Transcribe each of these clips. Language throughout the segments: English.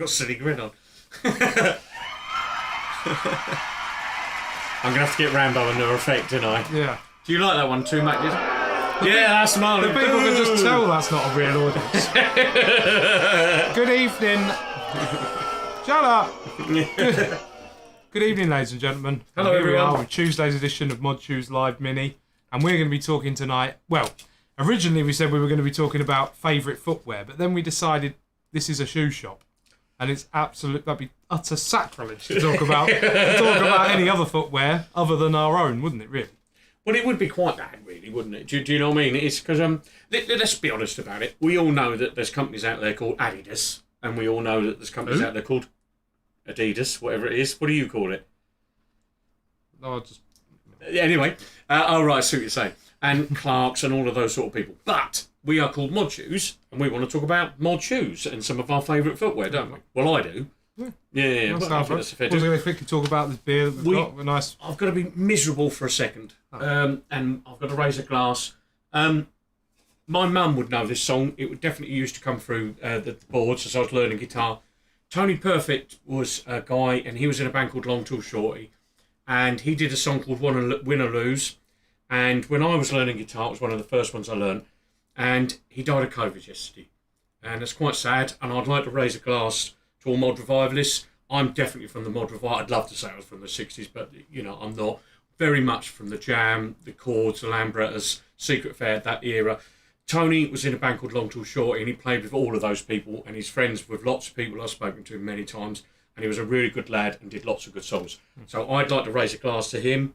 got a silly grin on. I'm going to have to get Rambo under effect, don't I? Yeah. Do you like that one too, Matt? Yeah, that's Marley. The people can just tell that's not a real audience. Good evening. Shut up. Good evening, ladies and gentlemen. Hello, Here everyone. we are with Tuesday's edition of Mod Shoes Live Mini, and we're going to be talking tonight. Well, originally we said we were going to be talking about favourite footwear, but then we decided this is a shoe shop, and it's that'd be utter sacrilege to talk about any other footwear other than our own, wouldn't it? Really? Well, it would be quite bad, really, wouldn't it? Do you know what I mean? It's because let's be honest about it. We all know that there's companies out there called Adidas, and we all know that there's companies out there called Adidas, whatever it is. What do you call it? No, just anyway. Right, I see what you're saying. And Clarks and all of those sort of people. But we are called Mod Shoes, and we want to talk about mod shoes and some of our favourite footwear, don't we? Well, I do. Yeah. That's But I think that's a fair I was going to quickly talk about this beer that we've got. We're nice. I've got to be miserable for a second, and I've got to raise a glass. My mum would know this song. It would definitely used to come through the boards as I was learning guitar. Tony Perfect was a guy, and he was in a band called Long Tall Shorty, and he did a song called Win or Lose. And when I was learning guitar, it was one of the first ones I learned, and he died of COVID yesterday, and it's quite sad. And I'd like to raise a glass to all mod revivalists. I'm definitely from the mod revival. I'd love to say I was from the 60s, but I'm not. Very much from the Jam, the Chords, the Lambrettas, Secret Affair, that era. Tony was in a band called Long Tall Shorty, and he played with all of those people, and he's friends with lots of people I've spoken to many times, and he was a really good lad and did lots of good songs. So I'd like to raise a glass to him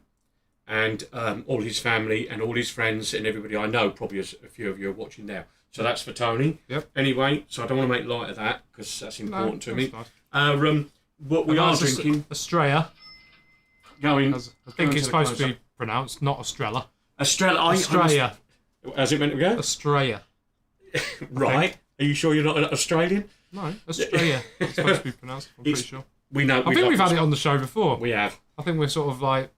and all his family and all his friends and everybody I know. Probably a few of you are watching now. So that's for Tony. Yep. Anyway, so I don't want to make light of that because that's important to me. Nice. What we are drinking... Australia. Going... I think it's supposed to be pronounced, not Australia. Australia. How's it meant to go? Australia. Right. Are you sure you're not an Australian? No, Australia. It's supposed to be pronounced, I'm pretty sure. We know. I think we've had it on the show before. We have. I think we're sort of like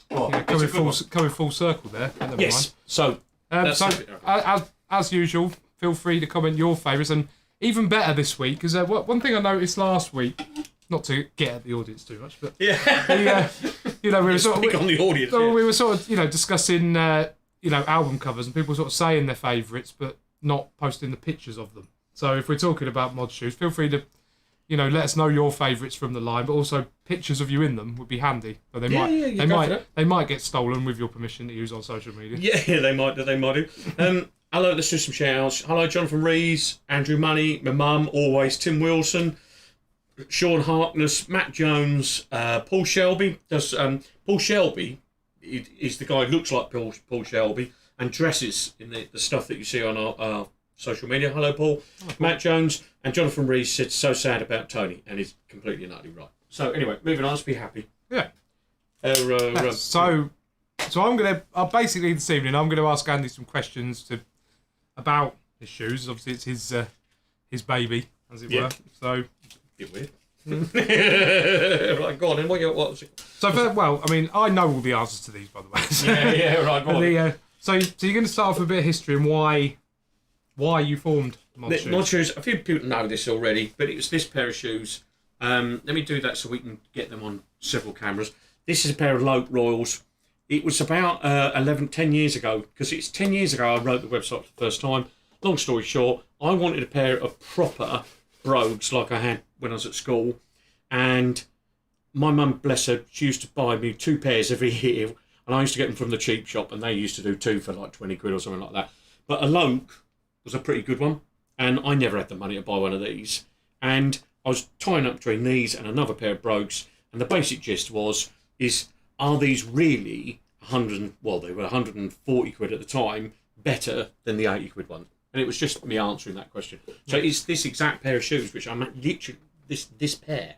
coming full circle there. Never Yes. mind. So, as usual, feel free to comment your favourites, and even better this week, because one thing I noticed last week, not to get at the audience too much, but we were sort of on the audience. we were sort of discussing album covers, and people sort of saying their favourites, but not posting the pictures of them. So if we're talking about mod shoes, feel free to let us know your favourites from the line, but also pictures of you in them would be handy. But they might get stolen with your permission to use on social media. Yeah, they might do. Hello, let's do some shout-outs. Hello, Jonathan Rees, Andrew Money, my mum, always, Tim Wilson, Sean Harkness, Matt Jones, Paul Shelby. Paul Shelby is the guy who looks like Paul Shelby and dresses in the stuff that you see on our social media. Hello, Paul. Matt Jones and Jonathan Rees said so sad about Tony, and he's completely and utterly right. So anyway, moving on. Let's be happy. Yeah. So I'm gonna basically this evening I'm gonna ask Andy some questions about his shoes. Obviously, it's his baby, as it were. So bit weird. Right, go on. Then what was it? So I know all the answers to these, by the way. So, right. Go on. So you're going to start off with a bit of history and why you formed Mod Shoes. Mod Shoes, a few people know this already, but it was this pair of shoes. Let me do that so we can get them on several cameras. This is a pair of Lope Royals. It was about 10 years ago, because it's 10 years ago I wrote the website for the first time. Long story short, I wanted a pair of proper brogues like I had when I was at school, and my mum, bless her, she used to buy me 2 pairs every year, and I used to get them from the cheap shop, and they used to do 2 for like 20 quid or something like that. But a Lope was a pretty good one, and I never had the money to buy one of these. And I was tying up between these and another pair of brogues, and the basic gist are these really they were 140 quid at the time, better than the 80 quid ones? And it was just me answering that question. So it's this exact pair of shoes, which I'm literally, this pair,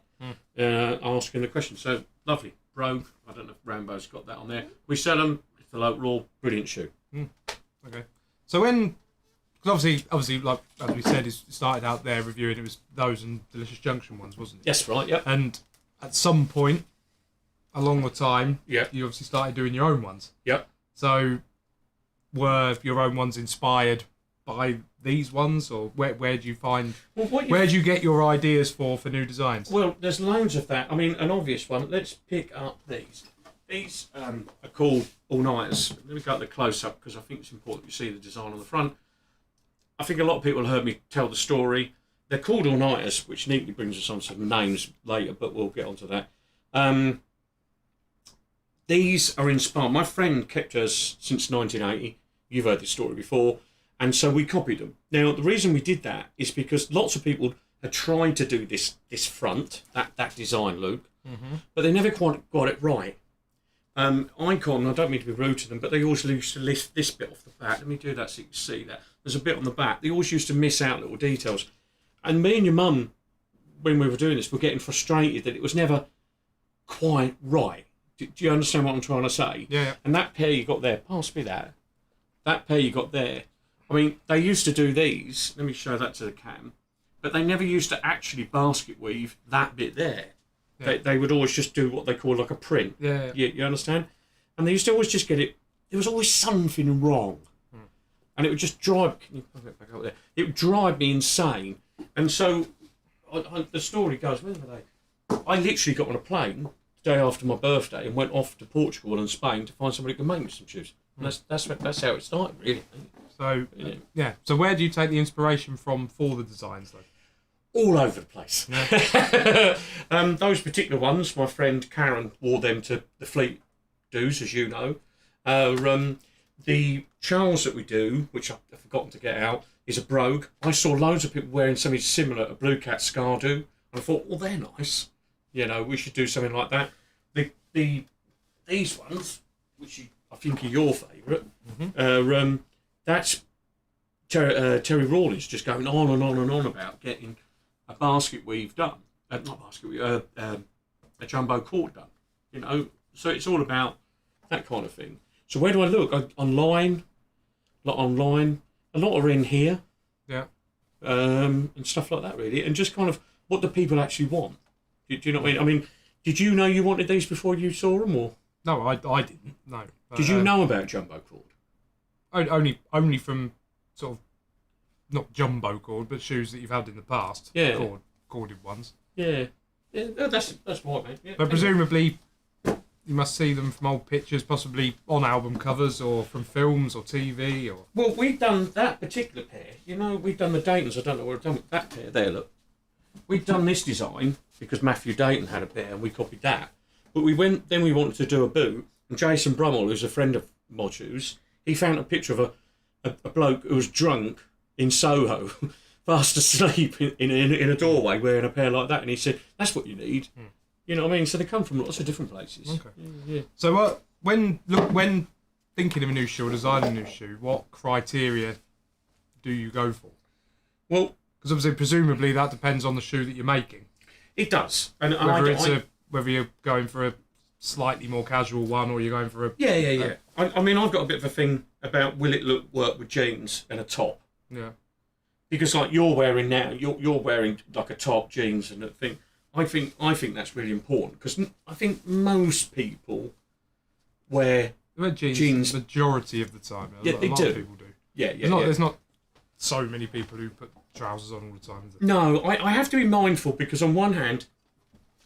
asking the question. So, lovely. Brogue, I don't know if Rambo's got that on there. We sell them, it's the local, brilliant shoe. Okay. So because obviously, like as we said, it started out there reviewing, it was those and Delicious Junction ones, wasn't it? Yes, right, yep. And at some point along the time, you obviously started doing your own ones. Yep. So were your own ones inspired buy these ones, or where do you find? Well, where do you get your ideas for new designs? Well, there's loads of that. I mean, an obvious one. Let's pick up these. These are called all-nighters. Let me go at the close-up because I think it's important you see the design on the front. I think a lot of people have heard me tell the story. They're called all-nighters, which neatly brings us on some names later, but we'll get onto that. These are inspired. My friend kept us since 1980. You've heard this story before. And so we copied them. Now, the reason we did that is because lots of people had tried to do this front, that design look, but they never quite got it right. Icon, I don't mean to be rude to them, but they always used to lift this bit off the back. Let me do that so you can see that. There's a bit on the back. They always used to miss out little details. And me and your mum, when we were doing this, were getting frustrated that it was never quite right. Do you understand what I'm trying to say? Yeah. And that pair you got there, pass me that. That pair you got there, I mean, they used to do these. Let me show that to the cam. But they never used to actually basket weave that bit there. Yeah. They would always just do what they call like a print. Yeah. You understand? And they used to always just get it. There was always something wrong. And it would just drive... Can you put it back up there? It would drive me insane. And so the story goes, where were they? I literally got on a plane the day after my birthday and went off to Portugal and Spain to find somebody who could make me some shoes. And that's how it started, really. So, yeah. So where do you take the inspiration from for the designs, though? All over the place. Yeah. Those particular ones, my friend Karen wore them to the Fleet dues, as you know. The Charles that we do, which I've forgotten to get out, is a brogue. I saw loads of people wearing something similar, a Blue Cat Scar do, and I thought, well, they're nice. You know, we should do something like that. These ones, which I think are your favourite, that's Terry Rawlins just going on and on and on about getting a basket weave done. Not basket weave, a jumbo cord done. You know, so it's all about that kind of thing. So where do I look? Online. A lot are in here. Yeah. And stuff like that, really. And just kind of, what do people actually want? Do you know what I mean? I mean, did you know you wanted these before you saw them, or? No, I didn't. No. Did you know about jumbo cord? Only from sort of not jumbo cord, but shoes that you've had in the past. Yeah. Corded ones. Yeah. Yeah. That's right, mate. Yeah, but presumably, you must see them from old pictures, possibly on album covers or from films or TV or. Well, we've done that particular pair. You know, we've done the Daytons. I don't know what I've done with that pair. There, look. We've done this design because Matthew Dayton had a pair and we copied that. But we wanted to do a boot, and Jason Brummel, who's a friend of Modu's, he found a picture of a bloke who was drunk in Soho, fast asleep in a doorway wearing a pair like that, and he said, that's what you need. You know what I mean? So they come from lots of different places. Okay. Yeah. So when thinking of a new shoe or designing a new shoe, what criteria do you go for? Well, because obviously, presumably, that depends on the shoe that you're making. It does. And whether you're going for a slightly more casual one or you're going for a... Yeah. I mean, I've got a bit of a thing about will it work with jeans and a top. Yeah. Because like you're wearing now, you're wearing like a top, jeans and a thing. I think that's really important because I think most people wear jeans the majority of the time. Yeah, a lot of people do. Yeah. There's not so many people who put trousers on all the time, is it? No, I have to be mindful because on one hand,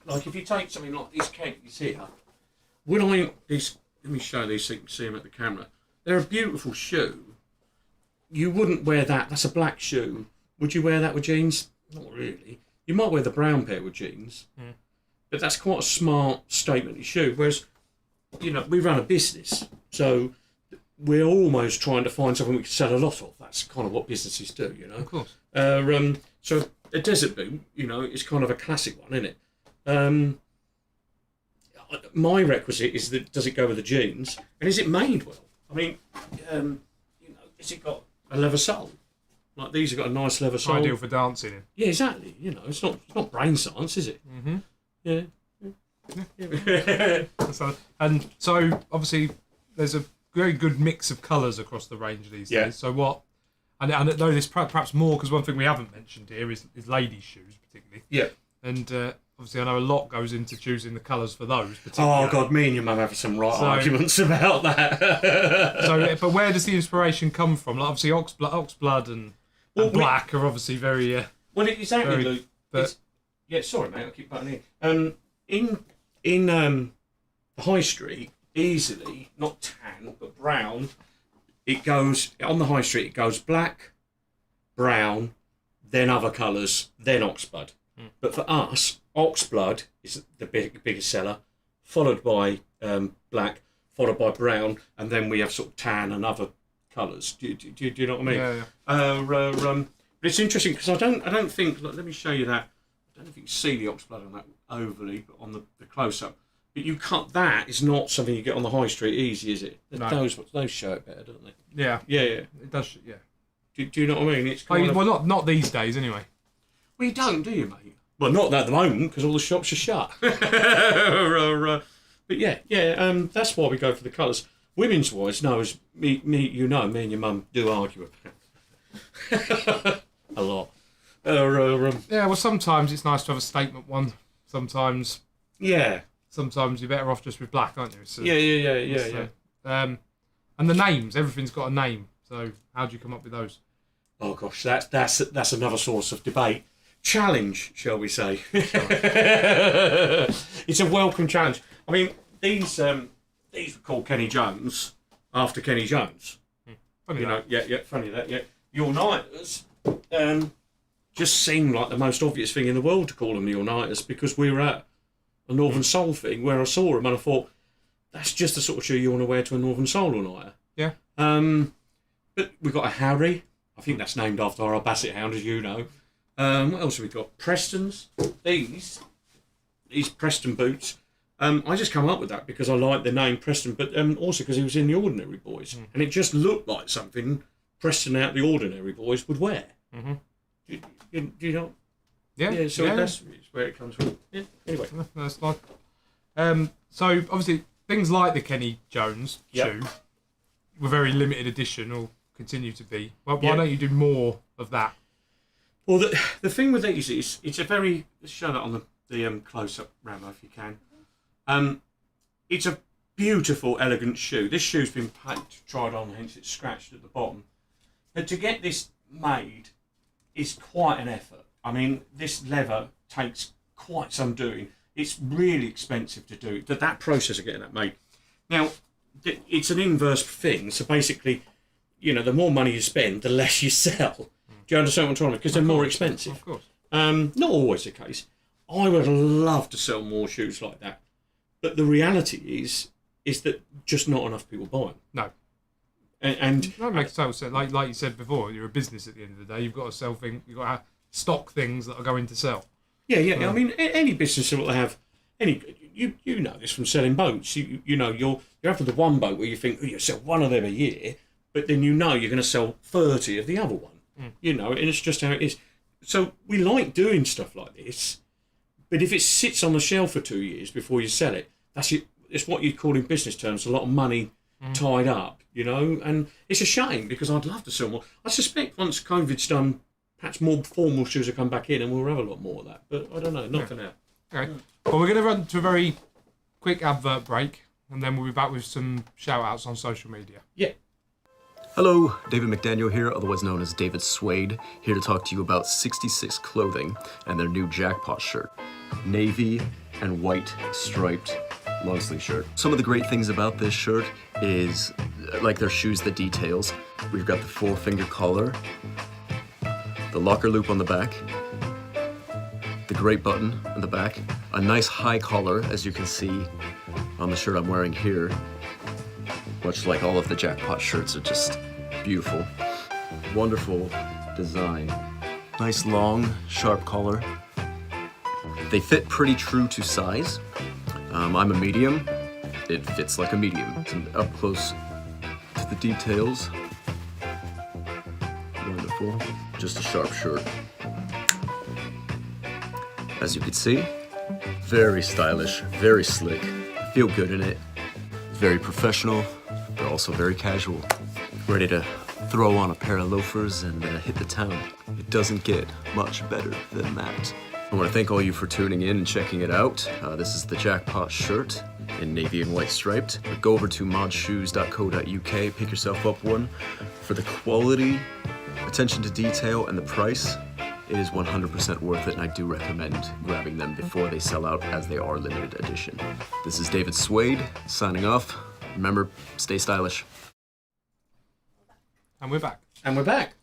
like if you take something like these khakis here, let me show these so you can see them at the camera. They're a beautiful shoe. You wouldn't wear that. That's a black shoe. Would you wear that with jeans? Not really. You might wear the brown pair with jeans, but that's quite a smart statement shoe. Whereas, you know, we run a business, so we're almost trying to find something we can sell a lot of. That's kind of what businesses do, you know. Of course. So a desert boot, you know, is kind of a classic one, isn't it? My requisite is that does it go with the jeans, and is it made well? I mean, you know, has it got a leather sole? Like these have got a nice leather sole. Ideal for dancing in. Yeah, exactly. You know, it's not brain science, is it? Mm-hmm. Yeah. And so obviously there's a very good mix of colours across the range these days. So what? And I know this perhaps more because one thing we haven't mentioned here is ladies' shoes particularly. Yeah. And obviously I know a lot goes into choosing the colours for those. Oh God, me and your mum have some arguments about that. But where does the inspiration come from? Like obviously Oxblood and black are obviously very. Well, exactly, Luke. Yeah, sorry, mate. I keep butting in. In the high street, easily not tan but brown. It goes on the high street. It goes black, brown, then other colours, then Oxblood. But for us, Oxblood is the biggest seller, followed by black, followed by brown, and then we have sort of tan and other colours. Do you know what I mean? Yeah. But it's interesting because I don't think. Look, let me show you that. I don't know if you can see the Oxblood on that overly, but on the close up. But you can't. That is not something you get on the high street easy, is it? No. Those show it better, don't they? Yeah. Yeah. It does. Yeah. Do you know what I mean? It's kind of, well, not these days anyway. Well, you don't, do you, mate? Well, not at the moment because all the shops are shut. But yeah. That's why we go for the colours. Women's wise, no, as me and your mum do argue about a lot. Yeah, well, sometimes it's nice to have a statement one. Sometimes you're better off just with black, aren't you? So, yeah. And the names, everything's got a name. So how do you come up with those? Oh gosh, that's another source of debate. Challenge, shall we say? It's a welcome challenge. I mean, these were called Kenny Jones after Kenny Jones. Funny Funny that. Yeah, the All-Nighters just seemed like the most obvious thing in the world to call them the All-Nighters because we were at a Northern Soul thing where I saw them and I thought that's just the sort of shoe you want to wear to a Northern Soul All-Nighter. Yeah. But we've got a Harry. I think that's named after our Basset Hound, as you know. What else have we got? Prestons. These Preston boots. I just come up with that because I like the name Preston, but also because he was in the Ordinary Boys, and it just looked like something Preston out the Ordinary Boys would wear. Mm-hmm. Do you know? Yeah. So that's where it comes from. Yeah. Anyway, that's like. So obviously things like the Kenny Jones shoe were very limited edition, or continue to be. Well, why don't you do more of that? Well, the thing with these is it's a very. Let's show that on the close up, Rambo, if you can. It's a beautiful, elegant shoe. This shoe's been tried on, hence it's scratched at the bottom. But to get this made is quite an effort. I mean, this leather takes quite some doing. It's really expensive to do. That process of getting that made. Now, it's an inverse thing. So basically, the more money you spend, the less you sell. Do you understand what I'm trying to? Because they're more expensive. Of course. Not always the case. I would love to sell more shoes like that, but the reality is that just not enough people buy them. No. And that makes total sense. Like you said before, you're a business at the end of the day. You've got to sell things. You've got to stock things that are going to sell. Yeah. I mean, any business will have you know this from selling boats. You're after the one boat where you think you sell one of them a year, but then you're going to sell 30 of the other one. And it's just how it is. So we like doing stuff like this, but if it sits on the shelf for 2 years before you sell it, that's it. It's what you'd call in business terms a lot of money tied up, and it's a shame because I'd love to sell more. I suspect once COVID's done, perhaps more formal shoes will come back in and we'll have a lot more of that. But I don't know, not for now. Okay. Well, we're going to run to a very quick advert break and then we'll be back with some shout-outs on social media. Yeah. Hello, David McDaniel here, otherwise known as David Suede, here to talk to you about 66 Clothing and their new Jackpot shirt. Navy and white striped long sleeve shirt. Some of the great things about this shirt is, like their shoes, the details. We've got the 4-finger collar, the locker loop on the back, the great button on the back, a nice high collar, as you can see on the shirt I'm wearing here. Much like all of the Jackpot shirts are just beautiful. Wonderful design. Nice long, sharp collar. They fit pretty true to size. I'm a medium. It fits like a medium. And up close to the details. Wonderful. Just a sharp shirt. As you can see, very stylish, very slick. I feel good in it. Very professional, but also very casual. Ready to throw on a pair of loafers and hit the town. It doesn't get much better than that. I want to thank all you for tuning in and checking it out. This is the Jackpot shirt in navy and white striped. Go over to modshoes.co.uk, pick yourself up one. For the quality, attention to detail, and the price, it is 100% worth it, and I do recommend grabbing them before they sell out, as they are limited edition. This is David Swade, signing off. Remember, stay stylish. And we're back. And we're back.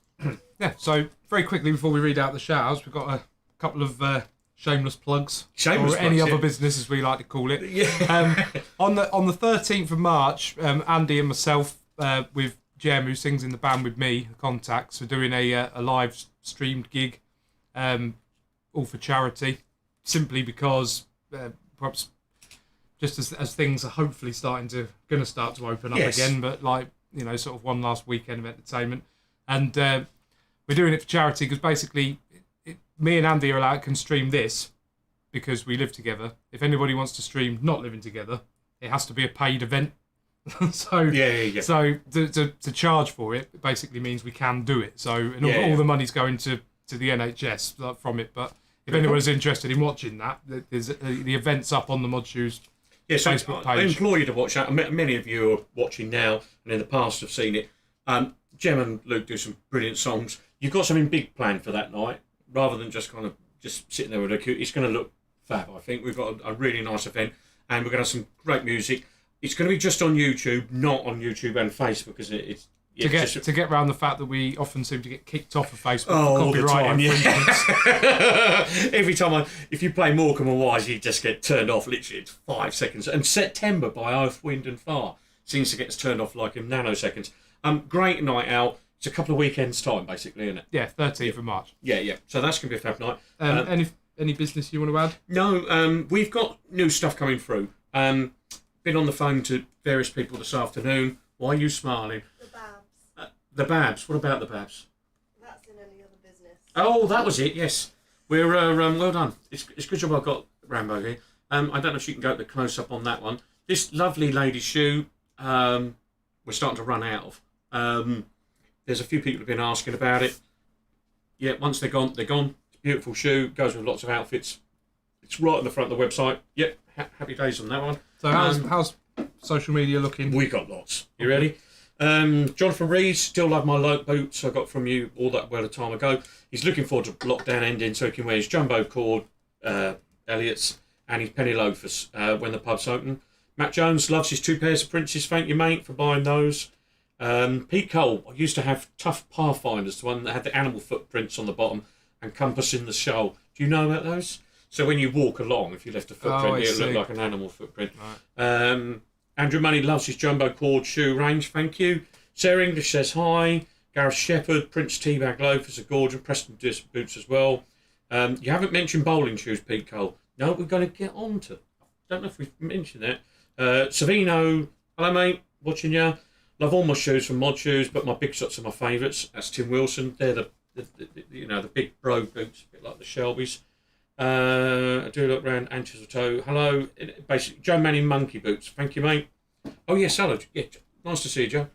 Yeah, so very quickly before we read out the shout-outs, we've got a couple of shameless plugs. Shameless or any plugs, other yeah. business, as we like to call it. Yeah. On the 13th of March, Andy and myself, with Jem, who sings in the band with me, Contacts, are doing a live streamed gig, all for charity, simply because perhaps just as things are hopefully going to start to open up Yes. again, but like, you know, sort of one last weekend of entertainment. And we're doing it for charity because basically me and Andy can stream this because we live together. If anybody wants to stream not living together, it has to be a paid event. So Yeah. so to charge for it basically means we can do it. So and all the money's going to the NHS from it. But if anyone's interested in watching that, there's the event's up on the Mod Shoes Facebook I page. implore you to watch that. Many of you are watching now and in the past have seen it. Jem and Luke do some brilliant songs. You've got something big planned for that night, rather than just sitting there with a cute. It's going to look fab, I think. We've got a really nice event, and we're going to have some great music. It's going to be just on YouTube, not on YouTube and Facebook, because it's to get around the fact that we often seem to get kicked off of Facebook all for the copyright time. infringements. Every time if you play Morecambe and Wise, you just get turned off. Literally, it's 5 seconds. And September by Earth, Wind and Fire seems to get turned off like in nanoseconds. Great night out. It's a couple of weekends time, basically, isn't it? Yeah, 13th of March. Yeah. So that's going to be a fab night. Any business you want to add? No, we've got new stuff coming through. Been on the phone to various people this afternoon. Why are you smiling? The Babs. The Babs. What about the Babs? That's in any other business. Oh, that was it. Yes, we're well done. It's good job I've got Rambo here. I don't know if she can go to the close up on that one. This lovely lady's shoe. We're starting to run out of. There's a few people who've been asking about it. Yeah, once they're gone, they're gone. It's a beautiful shoe. Goes with lots of outfits. It's right on the front of the website. Yep, happy days on that one. So how's social media looking? We got lots. You ready? Jonathan Rees, still love my low boots I got from you all that well a time ago. He's looking forward to lockdown ending so he can wear his jumbo cord Elliott's and his penny loafers when the pubs open. Matt Jones loves his 2 pairs of Princes. Thank you, mate, for buying those. Pete Cole, I used to have Tough Pathfinders, the one that had the animal footprints on the bottom and compass in the shoal. Do you know about those? So when you walk along, if you left a footprint, it'll look like an animal footprint. Right. Andrew Money loves his jumbo cord shoe range, thank you. Sarah English says hi. Gareth Shepherd, Prince Teabag loafers are gorgeous. Preston Disc boots as well. You haven't mentioned bowling shoes, Pete Cole. No, we're going to get on to. Don't know if we've mentioned that. Savino, hello mate, watching you. Love all my shoes from Mod Shoes, but my big shots are my favourites. That's Tim Wilson. They're the big bro boots, a bit like the Shelbys. I do look around Anches Toe. Hello, basically Joe Manning monkey boots. Thank you, mate. Oh yes, hello. Yeah, nice to see you, Joe.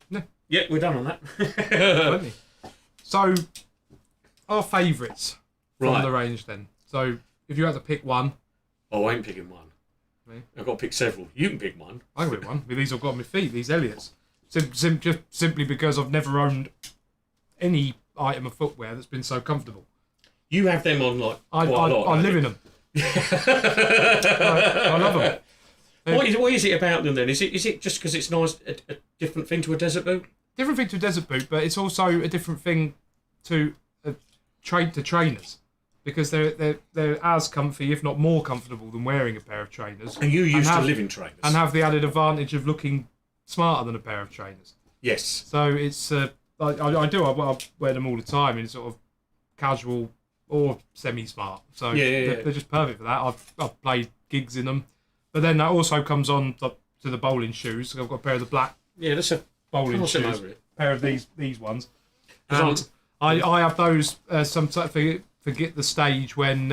No. Yeah, we're done on that. So, our favourites from Right. the range then. So, if you had to pick one. Oh, I ain't picking one. Me? I've got to pick several. You can pick one. I can pick one. With these I've got on my feet, these Elliott's. Just simply because I've never owned any item of footwear that's been so comfortable. You have them on like I live in them. I love them. What is it about them then? Is it just because it's nice, a different thing to a desert boot? Different thing to a desert boot, but it's also a different thing to trainers, because they're as comfy, if not more comfortable, than wearing a pair of trainers. And you used to live in trainers. And have the added advantage of looking smarter than a pair of trainers. Yes. So it's I wear them all the time in sort of casual or semi-smart. So they're just perfect for that. I've played gigs in them. But then that also comes on to the bowling shoes. So I've got a pair of the black that's a bowling shoes. over it. A pair of these ones. And I have those sometimes. Forget the stage when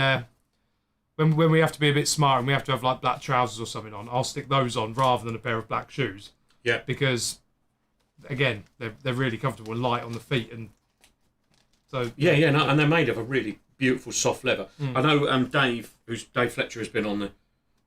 we have to be a bit smart and we have to have like black trousers or something on. I'll stick those on rather than a pair of black shoes. Yeah. Because again, they're really comfortable and light on the feet, and So Yeah, no, and they're made of a really beautiful soft leather. I know Dave Fletcher has been on the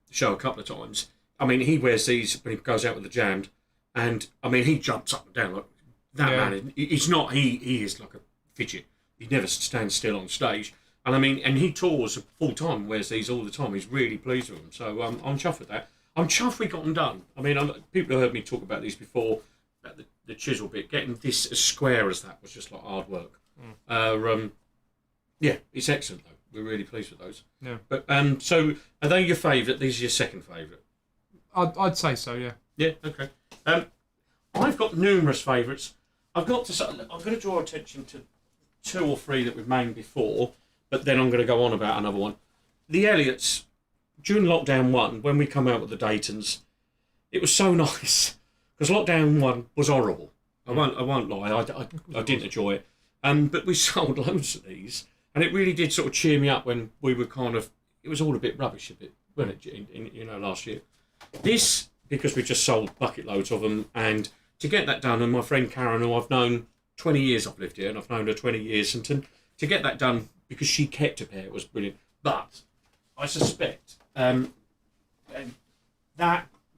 show a couple of times. I mean, he wears these when he goes out with the Jammed, and I mean, he jumps up and down like that. Man, he's not. He is like a fidget. He never stands still on stage. And I mean, and he tours full time, wears these all the time. He's really pleased with them. So I'm chuffed with that. I'm chuffed we got them done. I mean, people have heard me talk about these before, about the chisel bit. Getting this as square as that was just like hard work. Yeah, it's excellent though. We're really pleased with those. Yeah. But so are they your favourite? These are your second favourite? I'd say so. Yeah. Yeah. Okay. I've got numerous favourites. I'm going to draw attention to 2 or 3 that we've made before, but then I'm going to go on about another one. The Elliots, during lockdown 1, when we come out with the Daytons, it was so nice because lockdown 1 was horrible. I won't lie. I didn't enjoy it. But we sold loads of these, and it really did sort of cheer me up when we were it was all a bit rubbish a bit, wasn't it? Last year. This, because we just sold bucket loads of them, and to get that done, and my friend Karen, who I've known 20 years, I've lived here, and I've known her 20 years, and to get that done because she kept a pair, it was brilliant. But I suspect that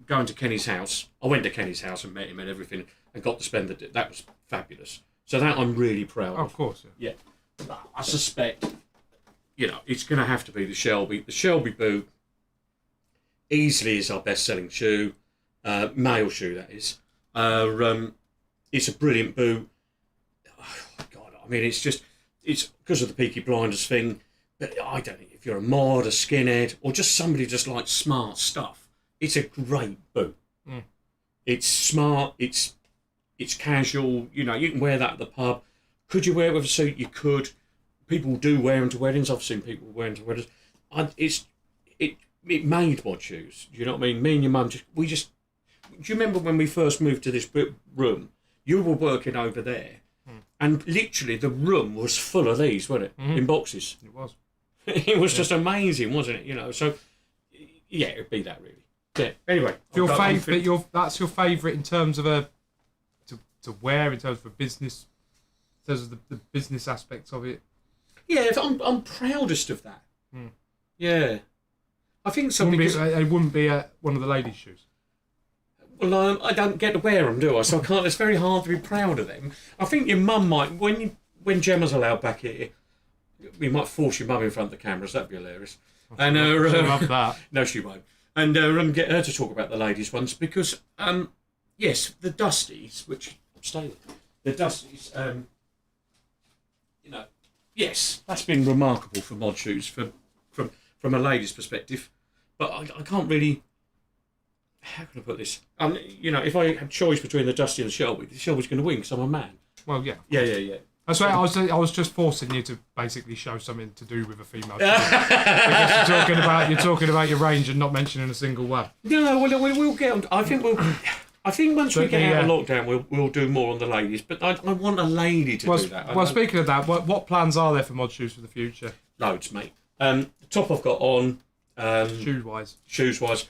going to Kenny's house, I went to Kenny's house and met him and everything, and got to spend that was fabulous. So that I'm really proud of. Of course. Yeah. But I suspect, it's going to have to be the Shelby. The Shelby boot easily is our best-selling shoe, male shoe that is. It's a brilliant boot. Oh, God, I mean, it's because of the Peaky Blinders thing, but I don't think if you're a mod, a skinhead, or just somebody just likes smart stuff, it's a great boot. It's smart, it's casual, you can wear that at the pub. Could you wear it with a suit? You could. People do wear them to weddings. I've seen people wear them to weddings. It made mod shoes. Do you know what I mean? Me and your mum do you remember when we first moved to this room? You were working over there, and literally the room was full of these, wasn't it? In boxes. It was. It was just amazing, wasn't it? So yeah, it'd be that really. Yeah. Anyway, that's your favourite in terms of to wear, in terms of a business, in terms of the business aspects of it. Yeah, I'm proudest of that. Yeah, I think so. It wouldn't be one of the ladies' shoes. Well, I don't get to wear them, do I? So I can't. It's very hard to be proud of them. I think your mum might, when Gemma's allowed back here, we might force your mum in front of the cameras. That'd be hilarious. And love that. No, she won't. And get her to talk about the ladies' ones because, yes, the Dusties, which stay the Dusties, yes, that's been remarkable for mod shoes from a lady's perspective. But I can't really. How can I put this? If I had choice between the Dusty and the Shelby's going to win because I'm a man. Well, yeah. Yeah. That's why I was just forcing you to basically show something to do with a female. Because you're talking about your range and not mentioning a single one. No, we'll get on. I think once we get out of lockdown, we'll do more on the ladies. But I want a lady to do that. Well, speaking of that, what plans are there for mod shoes for the future? Loads, mate. The top I've got on. Shoes wise.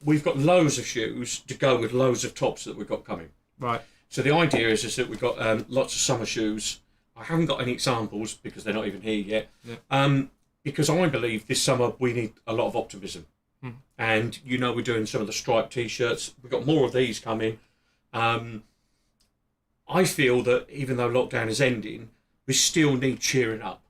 We've got loads of shoes to go with loads of tops that we've got coming. Right. So the idea is that we've got lots of summer shoes. I haven't got any examples because they're not even here yet. Yeah. Because I believe this summer we need a lot of optimism. And we're doing some of the striped T-shirts. We've got more of these coming. I feel that even though lockdown is ending, we still need cheering up.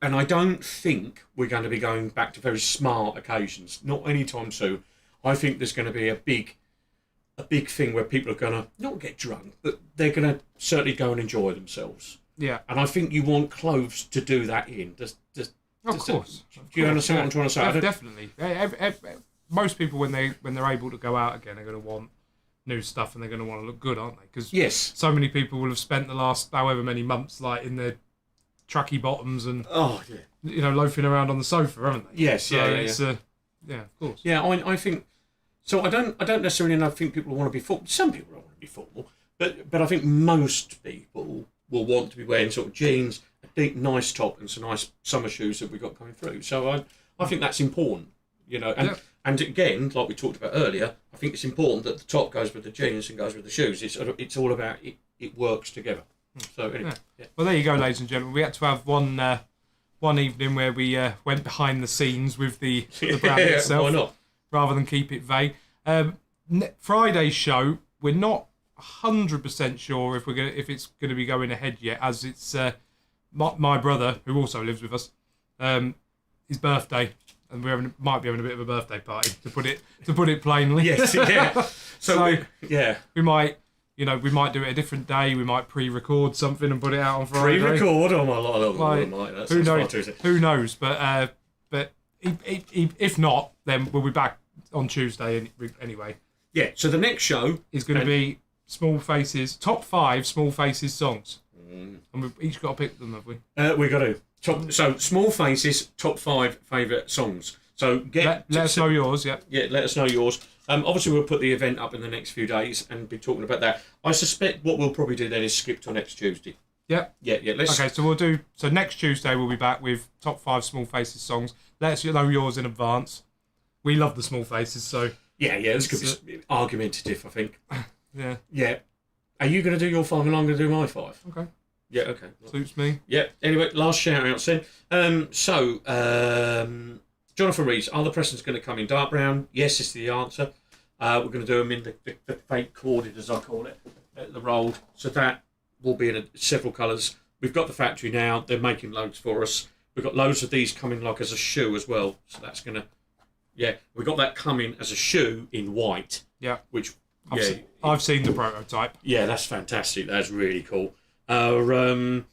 And I don't think we're going to be going back to very smart occasions. Not anytime soon. I think there's going to be a big thing where people are going to not get drunk, but they're going to certainly go and enjoy themselves. Yeah. And I think you want clothes to do that in. Of course. Do you understand what I'm trying to say? Definitely. Most people, when they're able to go out again, are going to want new stuff and they're going to want to look good, aren't they? Because so many people will have spent the last however many months like in their tracky bottoms and loafing around on the sofa, haven't they? Yes, so yeah, of course. Yeah, I think so. I don't necessarily think people want to be formal. Some people don't want to be formal, but I think most people will want to be wearing sort of jeans, a deep, nice top, and some nice summer shoes that we've got coming through. So I think that's important, And again, like we talked about earlier, I think it's important that the top goes with the jeans and goes with the shoes. It's all about it works together. So anyway, yeah. Well, there you go, ladies and gentlemen. We had to have one evening where we went behind the scenes with the brand itself. Why not? Rather than keep it vague. Friday's show, we're not 100% sure if it's going to be going ahead yet, as it's my brother, who also lives with us, his birthday, and might be having a bit of a birthday party, to put it plainly. Yes, yeah. So yeah, we might do it a different day. We might pre-record something and put it out on Friday. Pre-record? Oh my lord! Who knows? Who knows? But if not, then we'll be back on Tuesday anyway. Yeah. So the next show is going to be Small Faces, top 5 Small Faces songs, and we've each got to pick them, have we? We got to. So Small Faces, top 5 favourite songs. So let us know yours. Yeah. Yeah, let us know yours. Obviously, we'll put the event up in the next few days and be talking about that. I suspect what we'll probably do then is skip till next Tuesday. Yeah. Yeah. Okay, so we'll do. So next Tuesday we'll be back with top 5 Small Faces songs. Let us know yours in advance. We love the Small Faces, so yeah. This could be argumentative, I think. Yeah. Yeah. Are you going to do your 5 and I'm going to do my 5? Okay. Yeah. Okay. Suits me. Yeah. Anyway, last shout out then. Jonathan Rees, are the presents going to come in dark brown? Yes, is the answer. We're going to do them in the fake corded, as I call it, the rolled. So that will be in several colours. We've got the factory now. They're making loads for us. We've got loads of these coming like as a shoe as well. So that's going to... Yeah, we've got that coming as a shoe in white. Yeah. Which, I've seen the prototype. Yeah, that's fantastic. That's really cool. Joe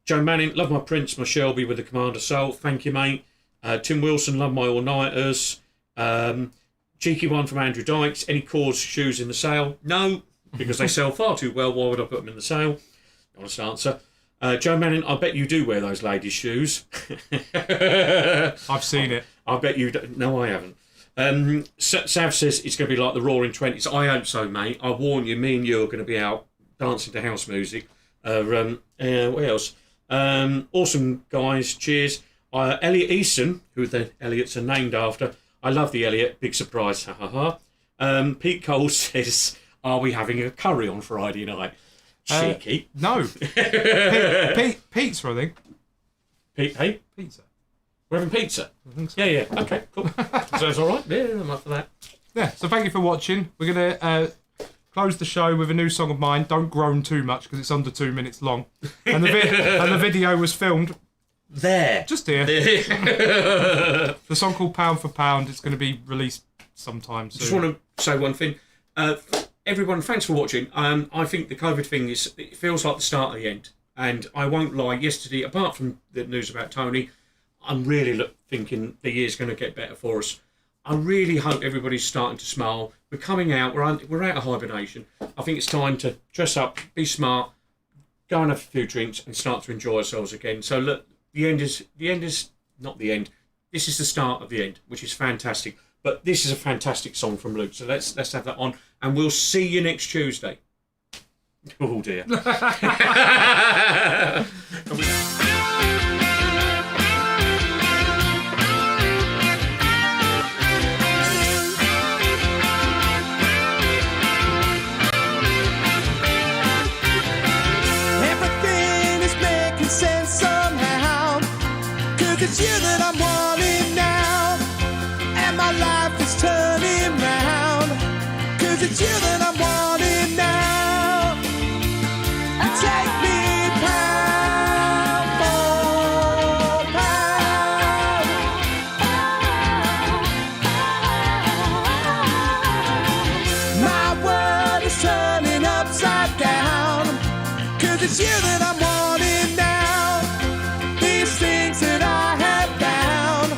Manning, love my Prince, my Shelby with the Commander Soul. Thank you, mate. Tim Wilson, love my all-nighters. Cheeky one from Andrew Dykes. Any Cause shoes in the sale? No, because they sell far too well. Why would I put them in the sale? Honest answer. Joe Manning, I bet you do wear those ladies' shoes. I've seen it. I bet you don't. No, I haven't. Sav says it's going to be like the Roaring Twenties. I hope so, mate. I warn you, me and you are going to be out dancing to house music. What else? Awesome guys. Cheers. Elliot Easton, who the Elliots are named after. I love the Elliot. Big surprise. Ha ha ha. Pete Cole says, are we having a curry on Friday night? Cheeky. No. Pizza, I think. Hey? Pizza. We're having pizza? I think so. Yeah. Okay, cool. So it's all right? Yeah, I'm up for that. Yeah, so thank you for watching. We're going to close the show with a new song of mine. Don't groan too much because it's under 2 minutes long. And the video was filmed there. Just here. The song called Pound for Pound. It's going to be released sometime soon. Just want to say one thing. Everyone, thanks for watching. I think the COVID thing it feels like the start of the end. And I won't lie, yesterday, apart from the news about Tony, I'm really thinking the year's going to get better for us. I really hope everybody's starting to smile. We're coming out. We're out of hibernation. I think it's time to dress up, be smart, go and have a few drinks, and start to enjoy ourselves again. So look, the end is not the end. This is the start of the end, which is fantastic. But this is a fantastic song from Luke. So let's have that on, and we'll see you next Tuesday. Oh dear. It's you that I'm wanting now, and my life is turning round. 'Cause it's you that I'm wanting now. You take me pound for pound. My world is turning upside down. 'Cause it's you that I'm wanting now. These things that I have found.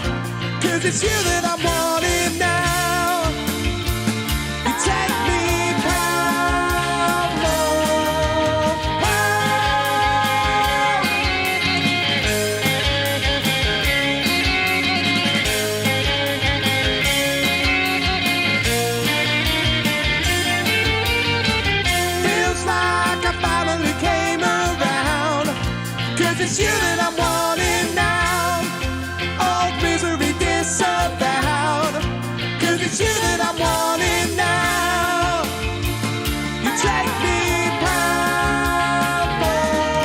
'Cause it's you that I'm wanting now. You take me pound for pound. Feels like I finally came around. 'Cause it's you that I'm wanting now. All misery disavowed. 'Cause it's you that I'm wanting now. You take me pound for